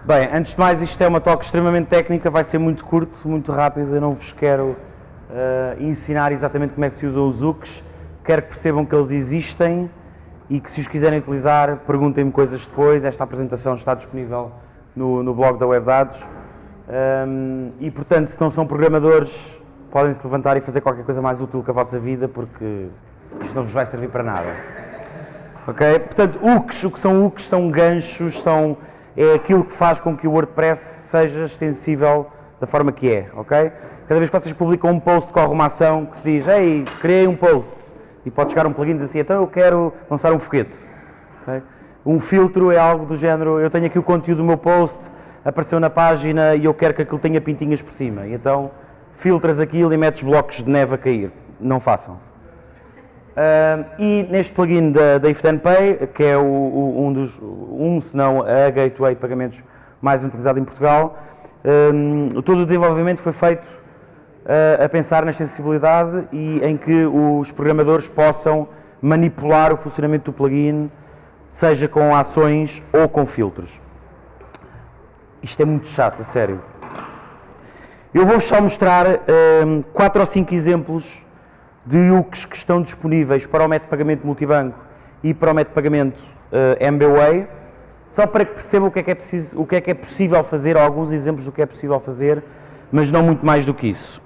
Bem, antes de mais, isto é uma talk extremamente técnica, vai ser muito curto, muito rápido, eu não vos quero ensinar exatamente como é que se usam os hooks, quero que percebam que eles existem e que se os quiserem utilizar, perguntem-me coisas depois, esta apresentação está disponível no blog da WebDados e, portanto, se não são programadores, podem se levantar e fazer qualquer coisa mais útil que a vossa vida, porque isto não vos vai servir para nada. Ok? Portanto, hooks, o que são hooks? São ganchos, é aquilo que faz com que o WordPress seja extensível da forma que é, ok? Cada vez que vocês publicam um post com uma ação que se diz, ei, criei um post, e pode chegar um plugin e dizer assim, então eu quero lançar um foguete. Okay? Um filtro é algo do género, eu tenho aqui o conteúdo do meu post, apareceu na página e eu quero que aquilo tenha pintinhas por cima, e então filtras aquilo e metes blocos de neve a cair. Não façam. E neste plugin da If Then Pay, que é se não a gateway de pagamentos mais utilizado em Portugal, todo o desenvolvimento foi feito a pensar na extensibilidade e em que os programadores possam manipular o funcionamento do plugin, seja com ações ou com filtros. Isto é muito chato, a sério. Eu vou-vos só mostrar 4 ou 5 exemplos de hooks que estão disponíveis para o método de pagamento multibanco e para o método de pagamento MBWay, só para que percebam o que é que é possível fazer, ou alguns exemplos do que é possível fazer, mas não muito mais do que isso.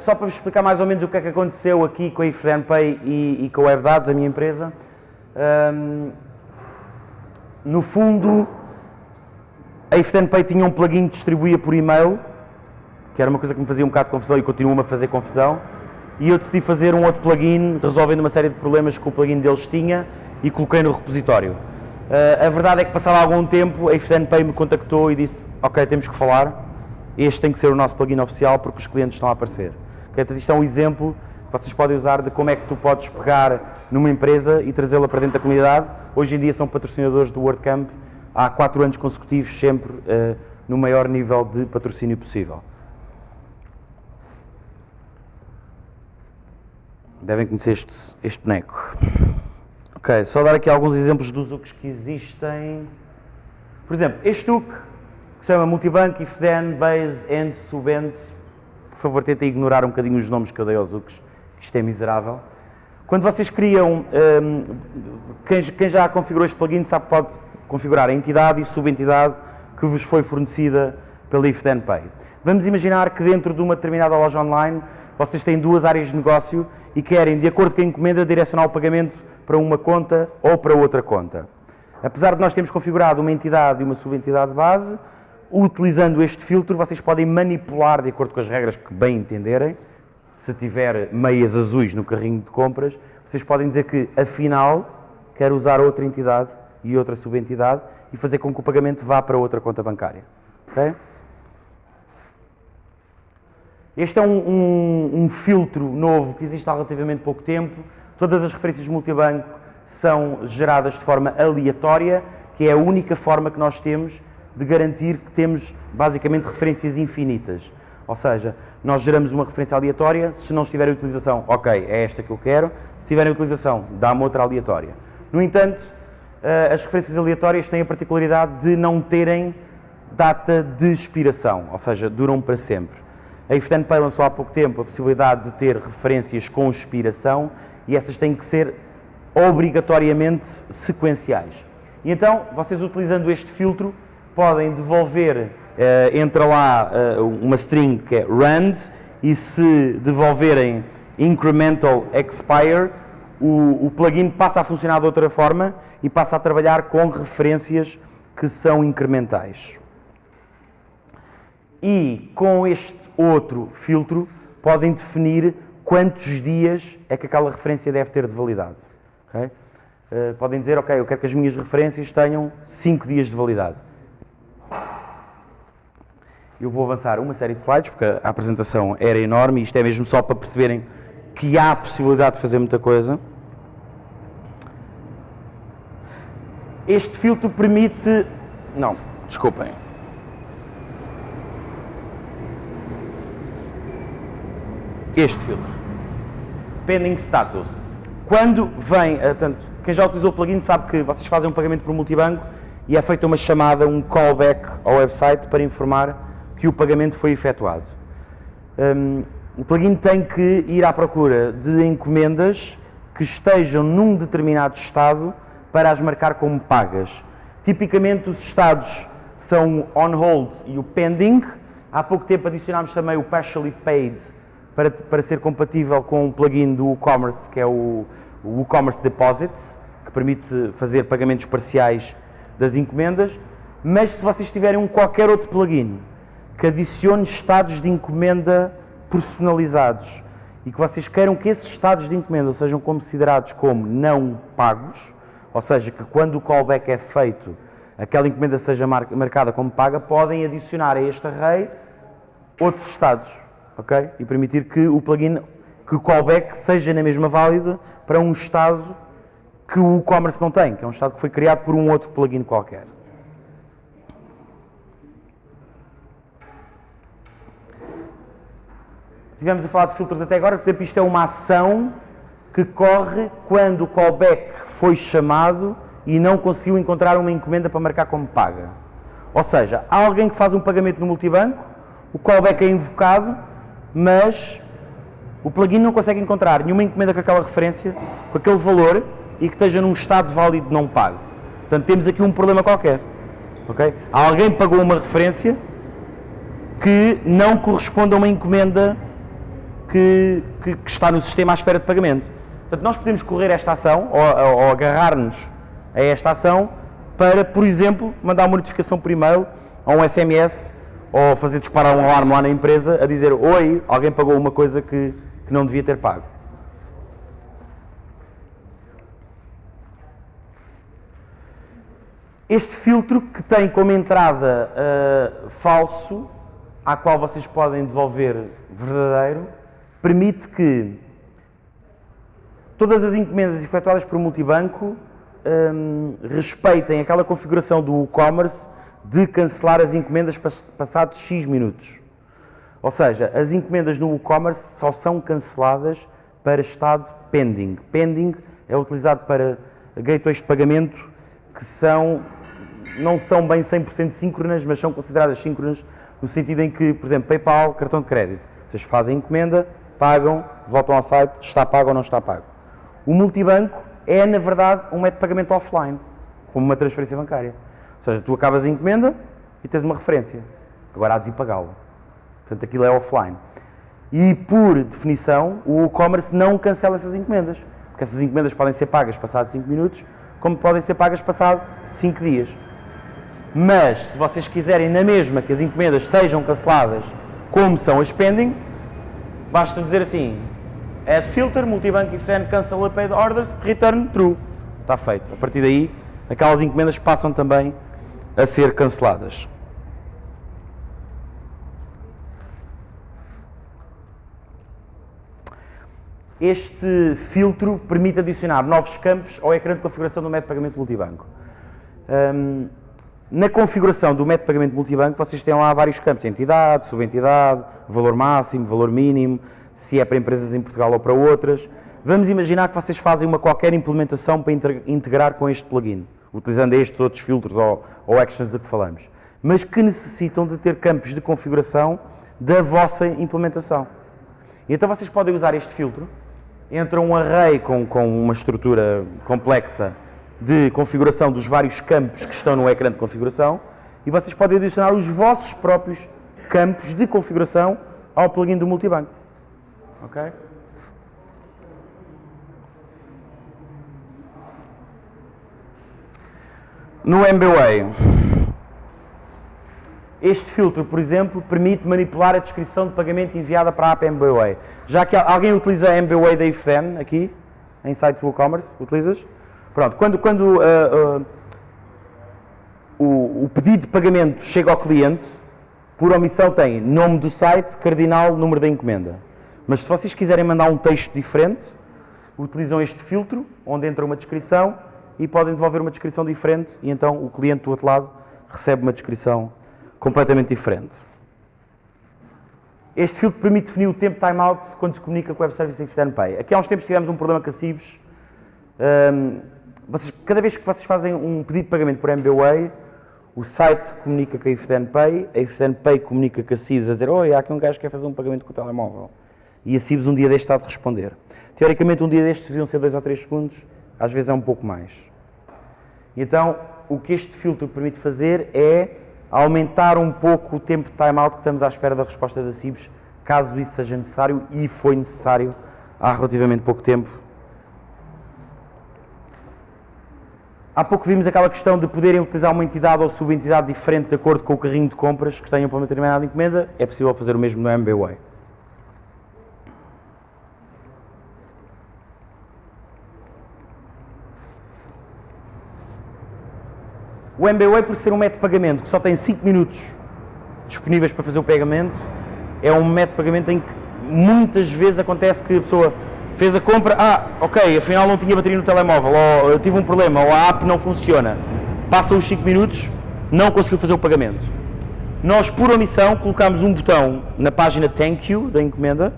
Só para vos explicar mais ou menos o que é que aconteceu aqui com a If Then Pay e com a WebDados, a minha empresa. No fundo, a If Then Pay tinha um plugin que distribuía por e-mail, que era uma coisa que me fazia um bocado de confusão e continua-me a fazer confusão. E eu decidi fazer um outro plugin, resolvendo uma série de problemas que o plugin deles tinha e coloquei no repositório. A verdade é que, passado algum tempo, a If Then Pay me contactou e disse, ok, temos que falar, este tem que ser o nosso plugin oficial porque os clientes estão a aparecer. Okay, portanto, isto é um exemplo que vocês podem usar de como é que tu podes pegar numa empresa e trazê-la para dentro da comunidade. Hoje em dia são patrocinadores do WordCamp, há 4 anos consecutivos, sempre no maior nível de patrocínio possível. Devem conhecer este boneco. Ok, só dar aqui alguns exemplos dos hooks que existem. Por exemplo, este hook, que se chama Multibank, If Then, Base, End, Subend. Por favor, tentem ignorar um bocadinho os nomes que eu dei aos hooks, isto é miserável. Quando vocês criam, quem já configurou este plugin sabe que pode configurar a entidade e subentidade que vos foi fornecida pela If Then Pay. Vamos imaginar que dentro de uma determinada loja online, vocês têm 2 áreas de negócio e querem, de acordo com a encomenda, direcionar o pagamento para uma conta ou para outra conta. Apesar de nós termos configurado uma entidade e uma subentidade base, utilizando este filtro, vocês podem manipular de acordo com as regras que bem entenderem. Se tiver meias azuis no carrinho de compras, vocês podem dizer que, afinal, quer usar outra entidade e outra subentidade e fazer com que o pagamento vá para outra conta bancária. Okay? Este é um filtro novo que existe há relativamente pouco tempo. Todas as referências multibanco são geradas de forma aleatória, que é a única forma que nós temos de garantir que temos basicamente referências infinitas. Ou seja, nós geramos uma referência aleatória, se não estiver em utilização, ok, é esta que eu quero, se estiver em utilização, dá-me outra aleatória. No entanto, as referências aleatórias têm a particularidade de não terem data de expiração, ou seja, duram para sempre. A If Then Pay lançou há pouco tempo a possibilidade de ter referências com expiração e essas têm que ser obrigatoriamente sequenciais. E então, vocês utilizando este filtro, podem devolver, entra lá uma string que é rand, e se devolverem incremental expire, o plugin passa a funcionar de outra forma e passa a trabalhar com referências que são incrementais. E com este outro filtro, podem definir quantos dias é que aquela referência deve ter de validade. Okay? Podem dizer, ok, eu quero que as minhas referências tenham 5 dias de validade. Eu vou avançar uma série de slides, porque a apresentação era enorme e isto é mesmo só para perceberem que há a possibilidade de fazer muita coisa. Este filtro permite... Não, desculpem. Este filtro. Pending Status. Quando vem, portanto, quem já utilizou o plugin sabe que vocês fazem um pagamento por multibanco e é feita uma chamada, um callback ao website para informar que o pagamento foi efetuado. O plugin tem que ir à procura de encomendas que estejam num determinado estado para as marcar como pagas. Tipicamente os estados são o on hold e o pending. Há pouco tempo adicionámos também o partially paid para ser compatível com um plugin do WooCommerce, que é o WooCommerce Deposits, que permite fazer pagamentos parciais das encomendas. Mas se vocês tiverem qualquer outro plugin que adicione estados de encomenda personalizados e que vocês queiram que esses estados de encomenda sejam considerados como não pagos, ou seja, que quando o callback é feito, aquela encomenda seja marcada como paga, podem adicionar a este array outros estados, ok? E permitir que o plugin, que o callback seja na mesma válida para um estado que o WooCommerce não tem, que é um estado que foi criado por um outro plugin qualquer. Estivemos a falar de filtros até agora, por exemplo, isto é uma ação que corre quando o callback foi chamado e não conseguiu encontrar uma encomenda para marcar como paga. Ou seja, há alguém que faz um pagamento no multibanco, o callback é invocado, mas o plugin não consegue encontrar nenhuma encomenda com aquela referência, com aquele valor e que esteja num estado válido de não pago. Portanto, temos aqui um problema qualquer. Okay? Alguém pagou uma referência que não corresponde a uma encomenda que está no sistema à espera de pagamento. Portanto, nós podemos correr esta ação ou agarrar-nos a esta ação para, por exemplo, mandar uma notificação por e-mail ou um SMS ou fazer disparar um alarme lá na empresa a dizer: oi, alguém pagou uma coisa que não devia ter pago. Este filtro, que tem como entrada falso, à qual vocês podem devolver verdadeiro, permite que todas as encomendas efetuadas por multibanco respeitem aquela configuração do WooCommerce de cancelar as encomendas passados X minutos. Ou seja, as encomendas no WooCommerce só são canceladas para estado pending. Pending é utilizado para gateways de pagamento que não são bem 100% síncronas, mas são consideradas síncronas no sentido em que, por exemplo, PayPal, cartão de crédito, vocês fazem a encomenda, pagam, voltam ao site, está pago ou não está pago. O multibanco é, na verdade, um método de pagamento offline, como uma transferência bancária. Ou seja, tu acabas a encomenda e tens uma referência. Agora há de ir pagá-lo. Portanto, aquilo é offline. E, por definição, o WooCommerce não cancela essas encomendas. Porque essas encomendas podem ser pagas passados 5 minutos, como podem ser pagas passado 5 dias. Mas, se vocês quiserem na mesma que as encomendas sejam canceladas como são as pending, basta dizer assim: add filter, multibank if then cancel paid orders, return true. Está feito. A partir daí, aquelas encomendas passam também a ser canceladas. Este filtro permite adicionar novos campos ao ecrã de configuração do método de pagamento multibanco. Na configuração do método de pagamento multibanco, vocês têm lá vários campos: entidade, subentidade, valor máximo, valor mínimo, se é para empresas em Portugal ou para outras. Vamos imaginar que vocês fazem qualquer implementação para integrar com este plugin, utilizando estes outros filtros ou actions a que falamos, mas que necessitam de ter campos de configuração da vossa implementação. E então vocês podem usar este filtro. Entra um array com uma estrutura complexa de configuração dos vários campos que estão no ecrã de configuração, e vocês podem adicionar os vossos próprios campos de configuração ao plugin do multibanco. Ok? No MBWay, este filtro, por exemplo, permite manipular a descrição de pagamento enviada para a app MBWay. Já que alguém utiliza a MBWay da if then aqui, em sites do WooCommerce, utilizas? Pronto, quando o pedido de pagamento chega ao cliente, por omissão tem nome do site, cardinal, número da encomenda. Mas se vocês quiserem mandar um texto diferente, utilizam este filtro, onde entra uma descrição, e podem devolver uma descrição diferente, e então o cliente do outro lado recebe uma descrição completamente diferente. Este filtro permite definir o tempo de timeout quando se comunica com o Web Service if then pay. Aqui há uns tempos tivemos um problema com a Cibes, cada vez que vocês fazem um pedido de pagamento por MBWay, o site comunica com a Ifden Pay, a Ifden Pay comunica com a Cibs a dizer: oi, há aqui um gajo que quer fazer um pagamento com o telemóvel. E a Cibs um dia deste está de responder. Teoricamente um dia destes deviam ser 2 ou 3 segundos, às vezes é um pouco mais. E então o que este filtro permite fazer é aumentar um pouco o tempo de timeout que estamos à espera da resposta da Cibs, caso isso seja necessário, e foi necessário há relativamente pouco tempo. Há pouco vimos aquela questão de poderem utilizar uma entidade ou subentidade diferente de acordo com o carrinho de compras que tenham para uma determinada encomenda. É possível fazer o mesmo no MBWay. O MBWay, por ser um método de pagamento que só tem 5 minutos disponíveis para fazer o pagamento, é um método de pagamento em que muitas vezes acontece que a pessoa fez a compra, ok, afinal não tinha bateria no telemóvel, ou eu tive um problema, ou a app não funciona. Passam os 5 minutos, não conseguiu fazer o pagamento. Nós, por omissão, colocamos um botão na página Thank You da encomenda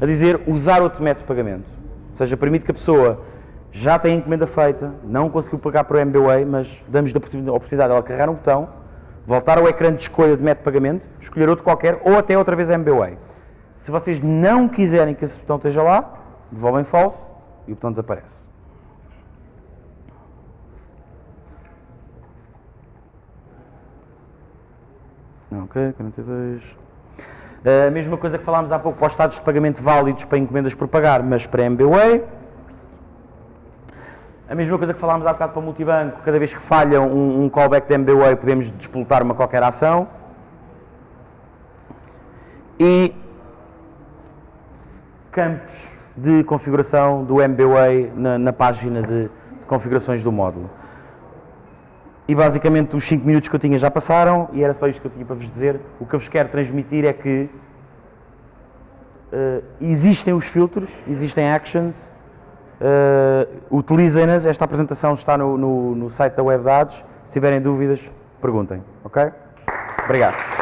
a dizer usar outro método de pagamento. Ou seja, permite que a pessoa já tenha a encomenda feita, não conseguiu pagar para o MBWay, mas damos-lhe a oportunidade de ela carregar um botão, voltar ao ecrã de escolha de método de pagamento, escolher outro qualquer, ou até outra vez MBWay. Se vocês não quiserem que esse botão esteja lá, devolvem false e o botão desaparece. Ok, 42. A mesma coisa que falámos há pouco para os estados de pagamento válidos para encomendas por pagar, mas para MBWay. A mesma coisa que falámos há bocado para o multibanco, cada vez que falha um callback de MBWay podemos despolutar uma qualquer ação. E campos de configuração do MBWay na página de configurações do módulo. E basicamente os 5 minutos que eu tinha já passaram e era só isto que eu tinha para vos dizer. O que eu vos quero transmitir é que existem os filtros, existem actions, utilizem-nas. Esta apresentação está no site da Web Dados. Se tiverem dúvidas, perguntem, ok? Obrigado.